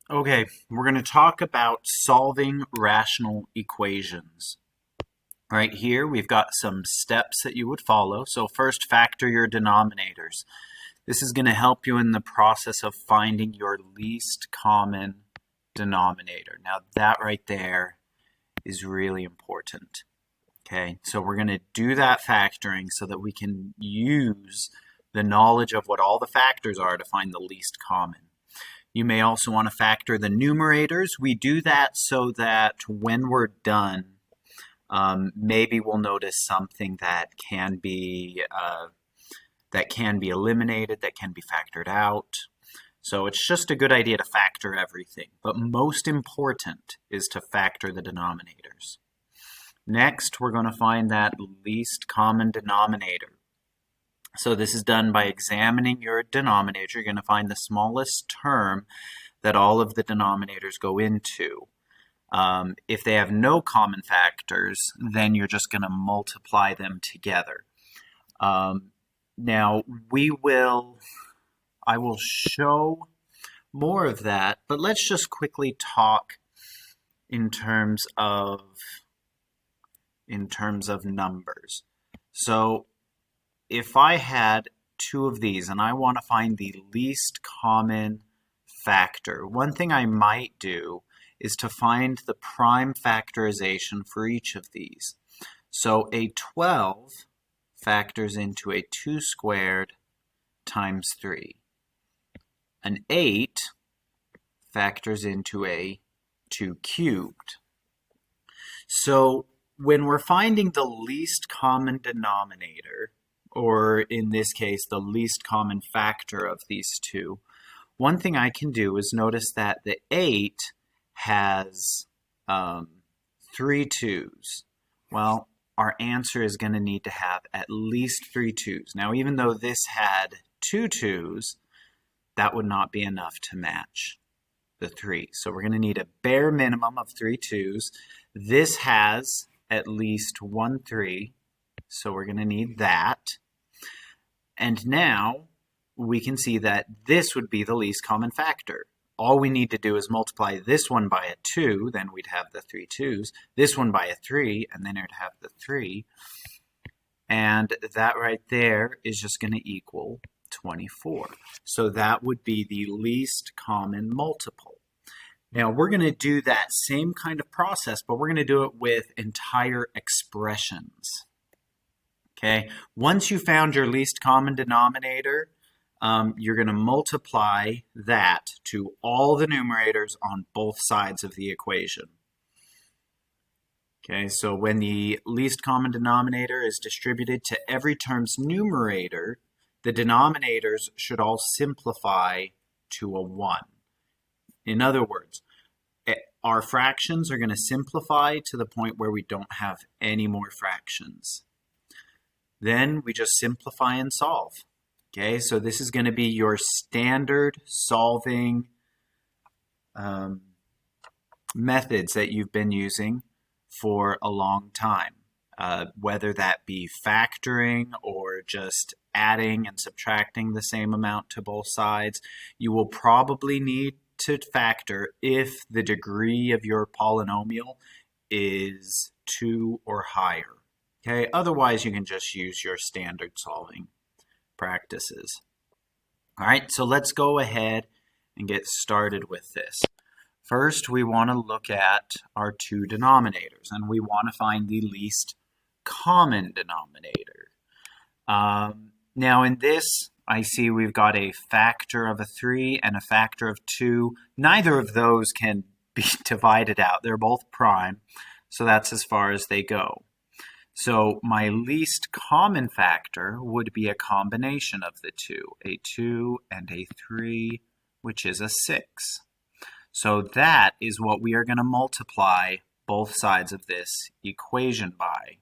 Okay, we're going to talk about solving rational equations. Right here, we've got some steps that you would follow. So first, factor your denominators. This is going to help you in the process of finding your least common denominator. Now that right there is really important. Okay, so we're going to do that factoring so that we can use the knowledge of what all the factors are to find the least common. You may also want to factor the numerators. We do that so that when we're done, maybe we'll notice something that can be eliminated, that can be factored out. So it's just a good idea to factor everything. But most important is to factor the denominators. Next, we're going to find that least common denominator. So this is done by examining your denominator. You're going to find the smallest term that all of the denominators go into. If they have no common factors, then you're just going to multiply them together. Now, I will show more of that, but let's just quickly talk in terms of numbers. So if I had two of these and I want to find the least common factor, one thing I might do is to find the prime factorization for each of these. So a 12 factors into a 2 squared times 3. An 8 factors into a 2 cubed. So when we're finding the least common denominator, or in this case, the least common factor of these two, one thing I can do is notice that the 8 has 3 2's. Well, our answer is going to need to have at least 3 2's. Now, even though this had 2 2's, that would not be enough to match the 3. So we're going to need a bare minimum of 3 2's. This has at least 1 3, so we're going to need that. And now we can see that this would be the least common factor. All we need to do is multiply this one by a 2, then we'd have the 3 2's. This one by a 3, and then it'd have the 3. And that right there is just going to equal 24. So that would be the least common multiple. Now we're going to do that same kind of process, but we're going to do it with entire expressions. Okay, once you found your least common denominator, you're going to multiply that to all the numerators on both sides of the equation. Okay, so when the least common denominator is distributed to every term's numerator, the denominators should all simplify to a 1. In other words, our fractions are going to simplify to the point where we don't have any more fractions. Then we just simplify and solve. Okay, so this is going to be your standard solving methods that you've been using for a long time, whether that be factoring or just adding and subtracting the same amount to both sides. You will probably need to factor if the degree of your polynomial is 2 or higher. Okay, otherwise you can just use your standard solving practices. All right, so let's go ahead and get started with this. First, we want to look at our two denominators, and we want to find the least common denominator. Now in this, I see we've got a factor of a 3 and a factor of 2. Neither of those can be divided out. They're both prime, so that's as far as they go. So my least common factor would be a combination of the two, a 2 and a 3, which is a 6. So that is what we are going to multiply both sides of this equation by.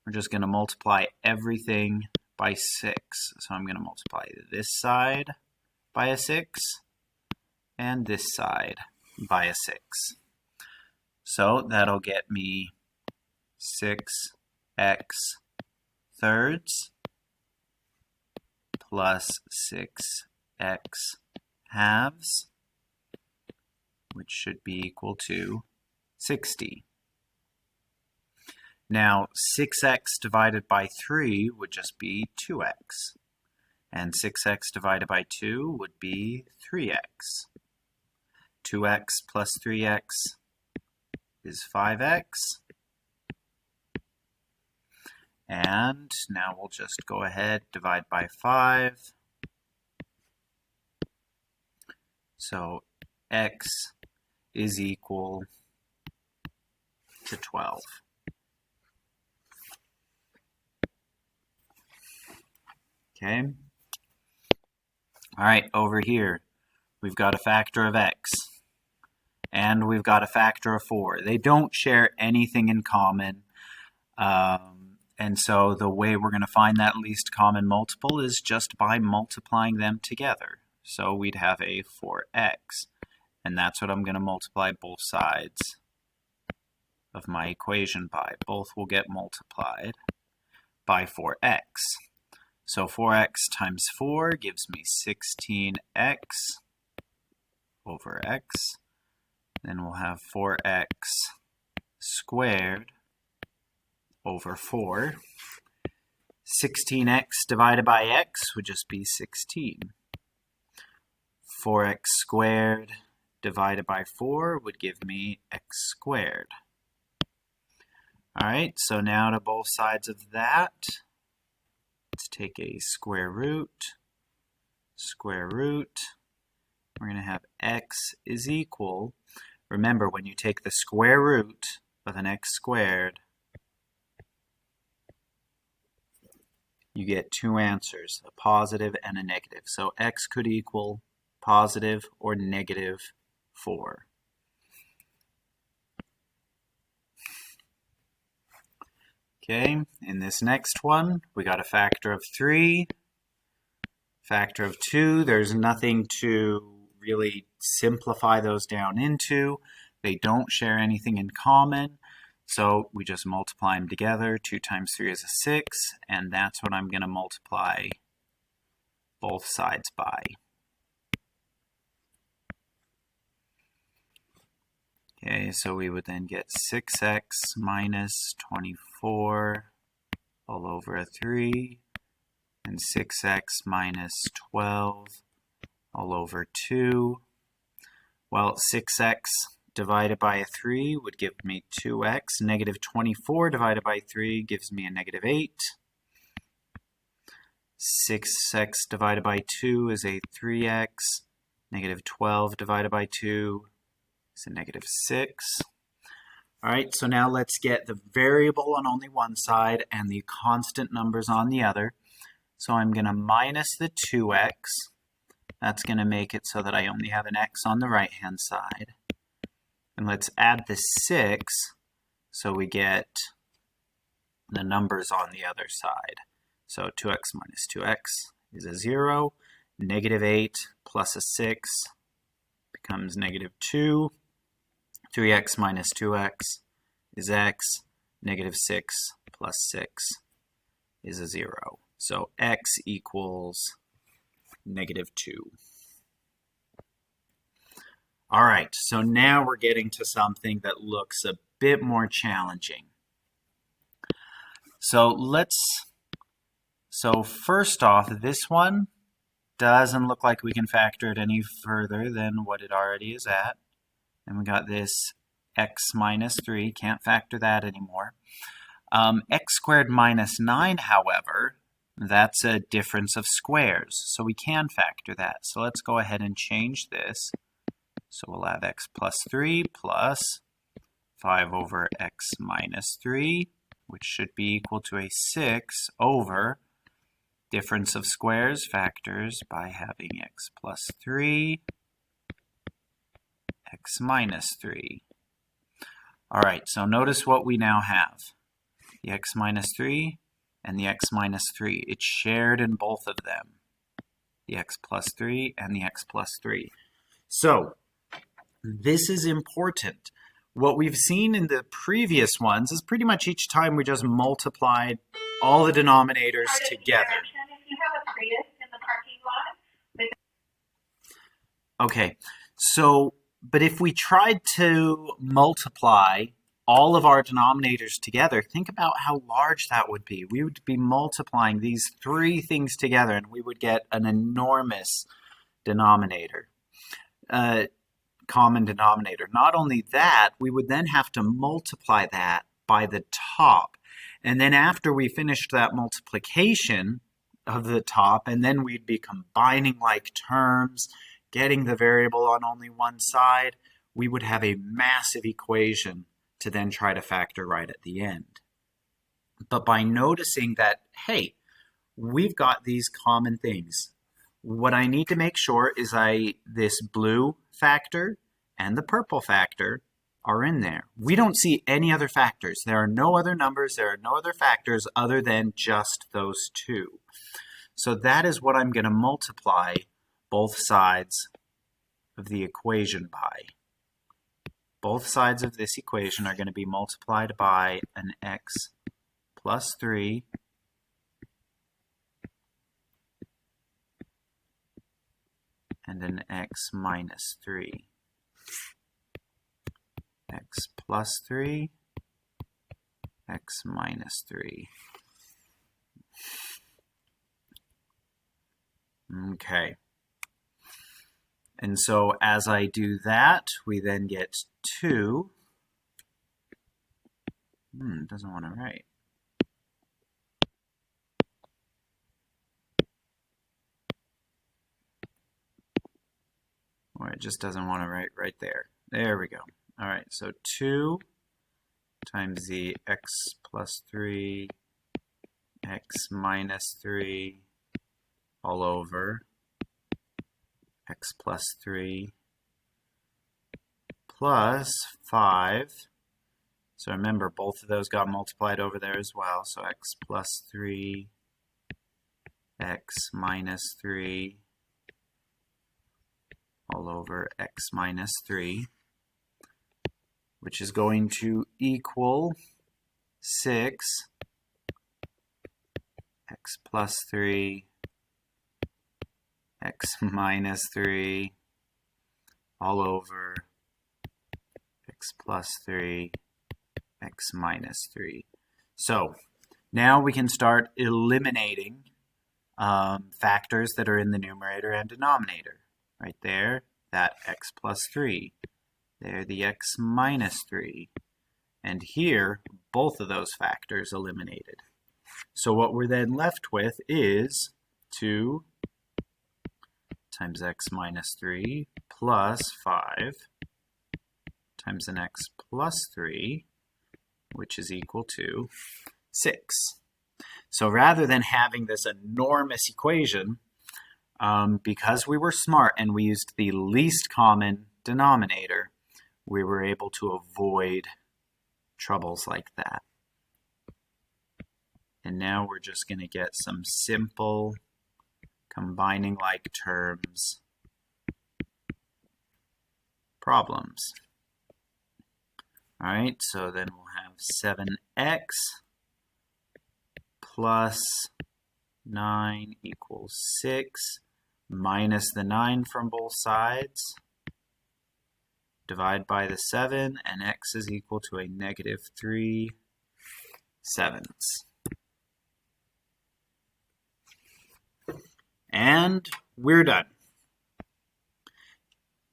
We're just going to multiply everything by 6. So I'm going to multiply this side by a 6 and this side by a 6. So that'll get me 6x thirds plus 6x halves which should be equal to 60. Now, 6x divided by 3 would just be 2x. And 6x divided by 2 would be 3x. 2x plus 3x is 5x. And now we'll just go ahead, divide by 5. So x is equal to 12. Okay. All right, over here, we've got a factor of x, and we've got a factor of 4. They don't share anything in common, and so the way we're going to find that least common multiple is just by multiplying them together. So we'd have a 4x, and that's what I'm going to multiply both sides of my equation by. Both will get multiplied by 4x. So 4x times 4 gives me 16x over x. Then we'll have 4x squared over 4. 16x divided by x would just be 16. 4x squared divided by 4 would give me x squared. All right, so now to both sides of that, let's take a square root. We're going to have x is equal. Remember, when you take the square root of an x squared, you get two answers, a positive and a negative. So x could equal positive or negative 4. Okay, in this next one, we got a factor of 3, factor of 2. There's nothing to really simplify those down into. They don't share anything in common, so we just multiply them together. 2 times 3 is a 6, and that's what I'm going to multiply both sides by. Okay, so we would then get 6x minus 24 all over 3, and 6x minus 12 all over 2. Well, 6x divided by a 3 would give me 2x. Negative 24 divided by 3 gives me a negative 8. 6x divided by 2 is a 3x. Negative 12 divided by 2 is a negative 6. All right, so now let's get the variable on only one side and the constant numbers on the other. So I'm going to minus the 2x. That's going to make it so that I only have an x on the right-hand side. And let's add the 6 so we get the numbers on the other side. So 2x minus 2x is a 0. Negative 8 plus a 6 becomes negative 2. 3x minus 2x is x. Negative 6 plus 6 is a 0. So x equals negative 2. All right, so now we're getting to something that looks a bit more challenging. So first off, this one doesn't look like we can factor it any further than what it already is at. And we got this x minus 3, can't factor that anymore. X squared minus 9, however, that's a difference of squares, so we can factor that. So let's go ahead and change this. So we'll have x plus 3 plus 5 over x minus 3, which should be equal to a 6 over difference of squares factors by having x plus 3, x minus 3. All right, so notice what we now have. The x minus 3 and the x minus 3. It's shared in both of them. The x plus 3 and the x plus 3. So this is important. What we've seen in the previous ones is pretty much each time we just multiplied all the denominators together. Okay, so But if we tried to multiply all of our denominators together, think about how large that would be. We would be multiplying these three things together, and we would get an enormous denominator, common denominator. Not only that, we would then have to multiply that by the top. And then after we finished that multiplication of the top, and then we'd be combining like terms, getting the variable on only one side, we would have a massive equation to then try to factor right at the end. But by noticing that, hey, we've got these common things, what I need to make sure is this blue factor and the purple factor are in there. We don't see any other factors. There are no other numbers, there are no other factors other than just those two. So that is what I'm going to multiply both sides of the equation by. Both sides of this equation are going to be multiplied by an x plus 3 and an x minus 3. X plus 3, x minus 3. Okay. And so as I do that, we then get 2. It doesn't want to write. Or it just doesn't want to write right there. There we go. All right, so 2 times the x plus 3, x minus 3, all over x plus 3 plus 5. So remember, both of those got multiplied over there as well. So x plus 3, x minus 3, all over x minus 3, which is going to equal 6, x plus 3, x minus 3, all over x plus 3, x minus 3. So now we can start eliminating factors that are in the numerator and denominator. Right there, that x plus 3. There, the x minus 3. And here, both of those factors eliminated. So what we're then left with is 2 times x minus 3 plus 5 times an x plus 3, which is equal to 6. So rather than having this enormous equation, because we were smart and we used the least common denominator, we were able to avoid troubles like that. And now we're just going to get some simple combining like terms problems. All right, so then we'll have 7x plus 9 equals 6 minus the 9 from both sides. Divide by the 7, and x is equal to a negative 3/7. And we're done.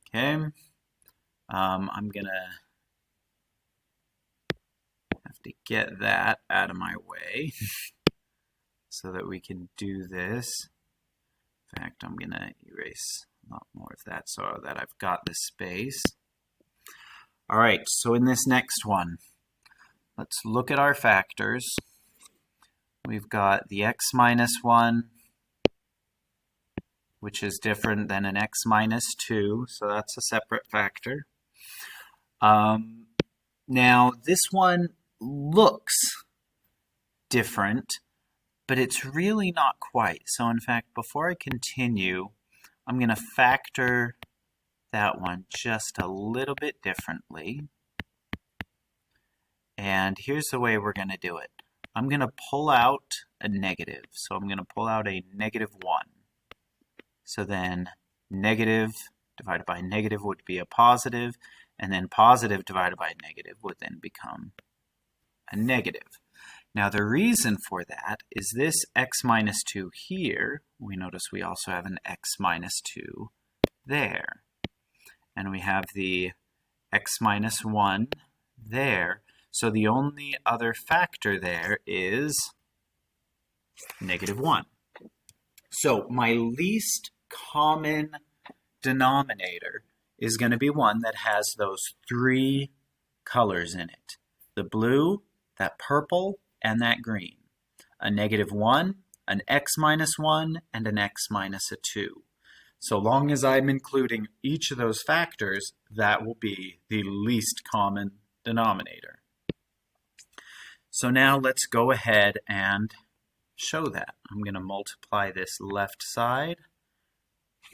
Okay. I'm going to have to get that out of my way so that we can do this. In fact, I'm going to erase a lot more of that so that I've got the space. All right, so in this next one, let's look at our factors. We've got the x minus 1, which is different than an x minus 2, so that's a separate factor. Now, this one looks different, but it's really not quite. So in fact, before I continue, I'm going to factor that one just a little bit differently. And here's the way we're going to do it. I'm going to pull out a negative. So I'm going to pull out a negative 1. So then negative divided by negative would be a positive, and then positive divided by negative would then become a negative. Now the reason for that is this x minus 2 here, we notice we also have an x minus 2 there. And we have the x minus 1 there. So the only other factor there is negative 1. So my least common denominator is going to be one that has those three colors in it. The blue, that purple, and that green. A negative 1, an x minus 1, and an x minus a 2. So long as I'm including each of those factors, that will be the least common denominator. So now let's go ahead and show that. I'm going to multiply this left side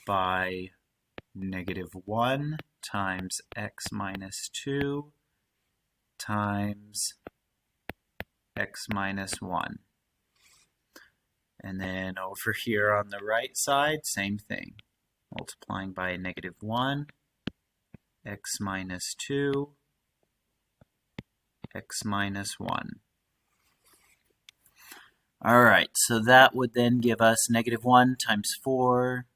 by negative 1 times x minus 2 times x minus 1. And then over here on the right side, same thing. Multiplying by negative 1, x minus 2, x minus 1. All right, so that would then give us negative 1 times 4.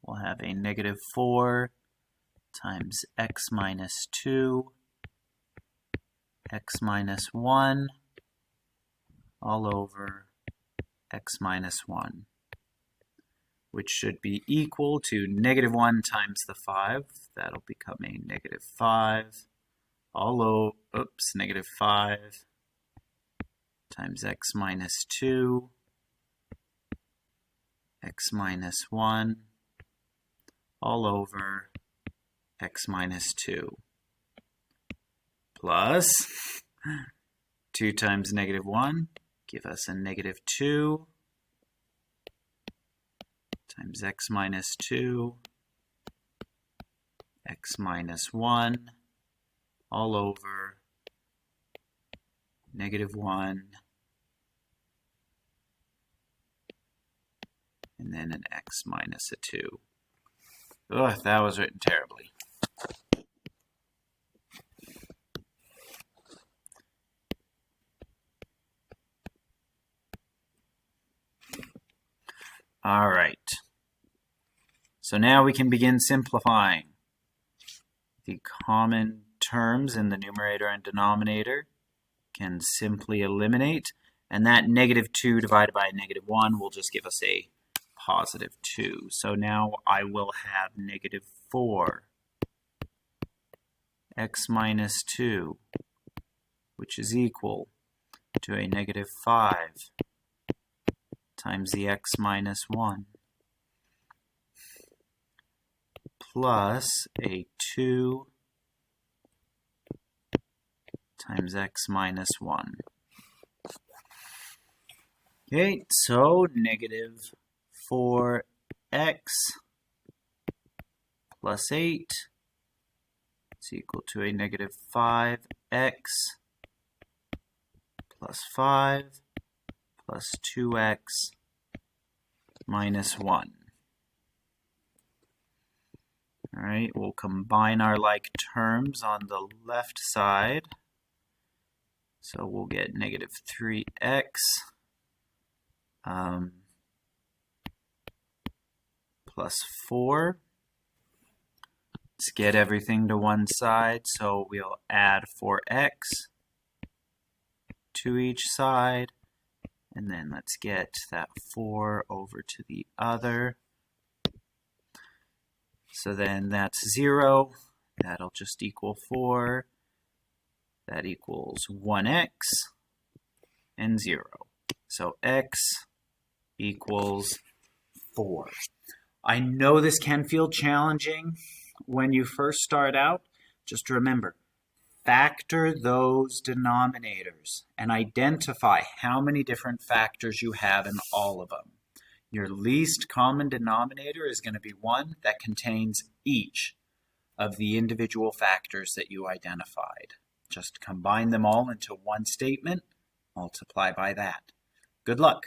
We'll have a negative 4 times x minus 2, x minus 1, all over x minus 1, which should be equal to negative 1 times the 5. That'll become a negative 5, all over, negative 5 times x minus 2, x minus 1, all over x minus 2, plus 2 times negative 1, give us a negative 2, times x minus 2, x minus 1, all over negative 1, and then an x minus a 2. Ugh, that was written terribly. All right. So now we can begin simplifying. The common terms in the numerator and denominator can simply eliminate, and that negative 2 divided by negative 1 will just give us a positive 2. So now I will have negative 4 x minus 2, which is equal to a negative 5 times the x minus 1 plus a 2 times x minus 1. Okay, so negative 4x plus 8 is equal to a negative 5x plus 5 plus 2x minus 1. All right, we'll combine our like terms on the left side. So we'll get negative 3x plus 4. Let's get everything to one side, so we'll add 4x to each side, and then let's get that 4 over to the other. So then that's 0, that'll just equal 4, that equals 1x and 0. So x equals 4. I know this can feel challenging when you first start out. Just remember, factor those denominators and identify how many different factors you have in all of them. Your least common denominator is going to be one that contains each of the individual factors that you identified. Just combine them all into one statement, multiply by that. Good luck.